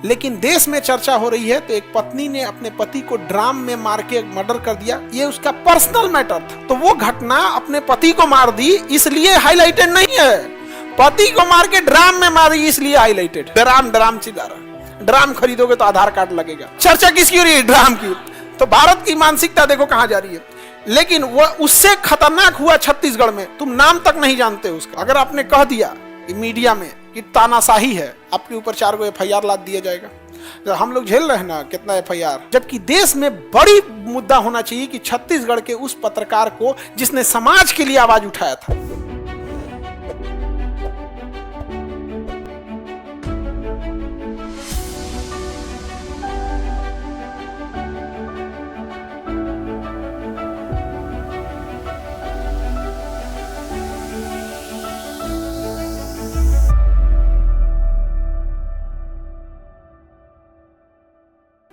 लेकिन देश में चर्चा हो रही है तो एक पत्नी ने अपने पति को ड्राम में मार के मर्डर कर दिया। ये उसका पर्सनल मैटर था। तो वो घटना अपने पति को मार दी इसलिए हाईलाइटेड नहीं है, पति को मार के ड्राम में मारी इसलिए हाईलाइटेड। ड्राम चिल्ला रहा, ड्राम खरीदोगे तो आधार कार्ड लगेगा। चर्चा किसकी हो रही है? ड्राम की। तो भारत की मानसिकता देखो कहां जा रही है। लेकिन वो उससे खतरनाक हुआ छत्तीसगढ़ में, तुम नाम तक नहीं जानते उसका। अगर आपने कह दिया कि मीडिया में कि तानाशाही है, आपके ऊपर 4 गो FIR लाद दिया जाएगा। तो हम लोग झेल रहे हैं ना कितना FIR, जबकि देश में बड़ी मुद्दा होना चाहिए कि छत्तीसगढ़ के उस पत्रकार को जिसने समाज के लिए आवाज उठाया था।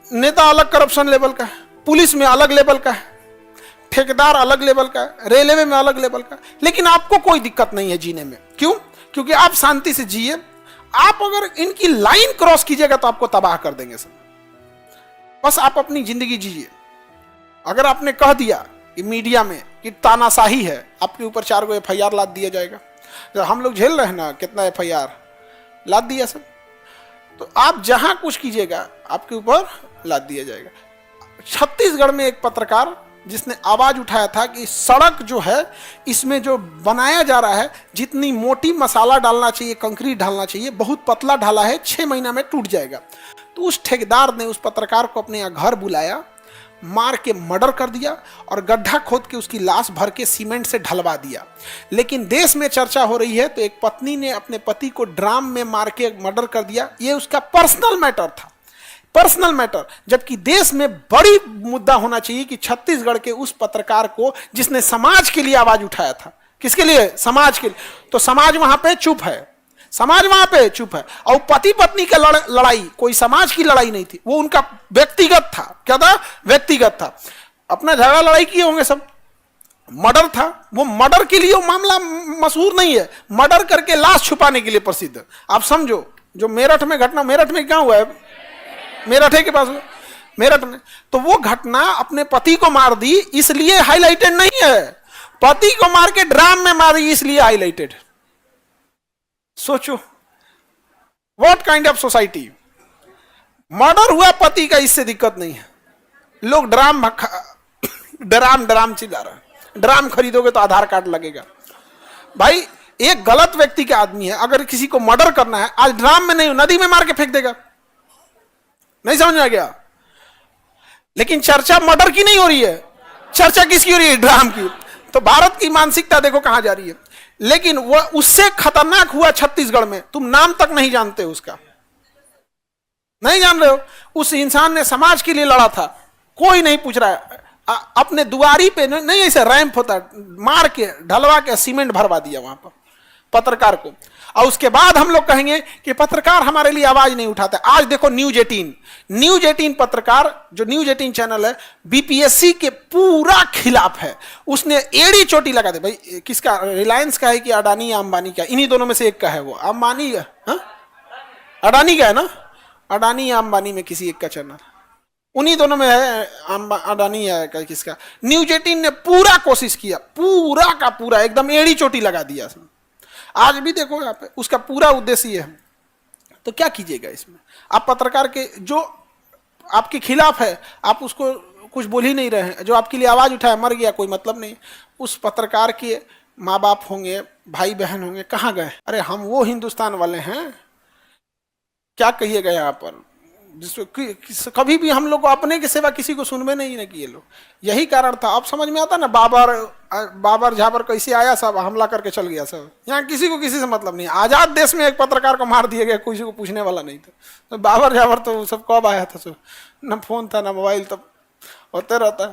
नेता अलग करप्शन लेवल का है, पुलिस में अलग लेवल का है, ठेकेदार अलग लेवल का है, रेलवे में अलग लेवल का, लेकिन आपको कोई दिक्कत नहीं है जीने में। क्यों? क्योंकि आप शांति से जिए। आप अगर इनकी लाइन क्रॉस कीजिएगा तो आपको तबाह कर देंगे सब। बस आप अपनी जिंदगी जिए। अगर आपने कह दिया कि मीडिया में कि तानाशाही है, आपके ऊपर 4 गो FIR लाद दिया जाएगा। तो हम लोग झेल रहे हैं ना कितना FIR लाद दिया सब। तो आप जहां कुछ कीजिएगा आपके ऊपर लाद दिया जाएगा। छत्तीसगढ़ में एक पत्रकार जिसने आवाज उठाया था कि सड़क जो है इसमें जो बनाया जा रहा है, जितनी मोटी मसाला डालना चाहिए, कंक्रीट डालना चाहिए, बहुत पतला डाला है, 6 महीना में टूट जाएगा। तो उस ठेकेदार ने उस पत्रकार को अपने यहाँ घर बुलाया, मार के मर्डर कर दिया और गड्ढा खोद के उसकी लाश भर के सीमेंट से ढलवा दिया। लेकिन देश में चर्चा हो रही है तो एक पत्नी ने अपने पति को ड्राम में मार के मर्डर कर दिया। ये उसका पर्सनल मैटर था, पर्सनल मैटर। जबकि देश में बड़ी मुद्दा होना चाहिए कि छत्तीसगढ़ के उस पत्रकार को जिसने समाज के लिए आवाज उठाया था। किसके लिए? समाज के लिए। तो समाज वहां पे चुप है, समाज वहां पे चुप है। और पति पत्नी का लड़ाई कोई समाज की लड़ाई नहीं थी, वो उनका व्यक्तिगत था। क्या था? व्यक्तिगत था। अपना झगड़ा लड़ाई किए होंगे सब, मर्डर था। वो मर्डर के लिए वो मामला मशहूर नहीं है, मर्डर करके लाश छुपाने के लिए प्रसिद्ध है। आप समझो, जो मेरठ में घटना, मेरठ में क्या हुआ है, मेरठ के पास मेरठ में, तो वो घटना अपने पति को मार दी इसलिए हाईलाइटेड नहीं है, पति को मार के ड्राम में मारी इसलिए हाईलाइटेड। सोचो what kind of society. Murder हुआ पति का, इससे दिक्कत नहीं है। लोग ड्राम चिल्ला रहा है, ड्राम खरीदोगे तो आधार कार्ड लगेगा। भाई एक गलत व्यक्ति का आदमी है, अगर किसी को मर्डर करना है आज ड्राम में नहीं, नदी में मार के फेंक देगा। नहीं समझ में आ गया? लेकिन चर्चा मर्डर की नहीं हो रही है, चर्चा किसकी हो रही है? ड्राम की। तो भारत की मानसिकता देखो कहां जा रही है। लेकिन वो उससे खतरनाक हुआ छत्तीसगढ़ में, तुम नाम तक नहीं जानते उसका, नहीं जान रहे हो। उस इंसान ने समाज के लिए लड़ा था, कोई नहीं पूछ रहा है। अपने दुआरी पे नहीं, ऐसे रैंप होता, मार के ढलवा के सीमेंट भरवा दिया वहां पर पत्रकार को। और उसके बाद हम लोग कहेंगे कि पत्रकार हमारे लिए आवाज नहीं उठाते। आज देखो न्यूज 18 पत्रकार, जो न्यूज 18 चैनल है, BPSC के पूरा खिलाफ है। उसने एड़ी चोटी लगा दे। भाई किसका? रिलायंस का है कि अडानी या अंबानी का? इन्हीं दोनों में से एक का है। वो अंबानी का, अडानी का है ना, अडानी या अंबानी में किसी एक का चैनल, उन्हीं दोनों में है, अडानी या किसका। न्यूज 18 ने पूरा कोशिश किया, पूरा का पूरा एकदम एड़ी चोटी लगा दिया। आज भी देखो यहाँ पे उसका पूरा उद्देश्य ये है। तो क्या कीजिएगा इसमें? आप पत्रकार के जो आपके खिलाफ है, आप उसको कुछ बोल ही नहीं रहे हैं। जो आपके लिए आवाज उठाया मर गया, कोई मतलब नहीं। उस पत्रकार के माँ बाप होंगे, भाई बहन होंगे, कहाँ गए? अरे हम वो हिंदुस्तान वाले हैं, क्या कहिएगा यहाँ पर, जिसको कभी भी हम लोग को अपने के सिवा किसी को सुनवे नहीं ना किए लोग। यही कारण था। अब समझ में आता ना, बाबर झाबर कैसे आया, सब हमला करके चल गया सब। यहाँ किसी को किसी से मतलब नहीं। आजाद देश में एक पत्रकार को मार दिया गया, किसी को पूछने वाला नहीं था। तो बाबर झाबर तो सब कब आया था, सब न फोन था न मोबाइल, तब होते रहता है।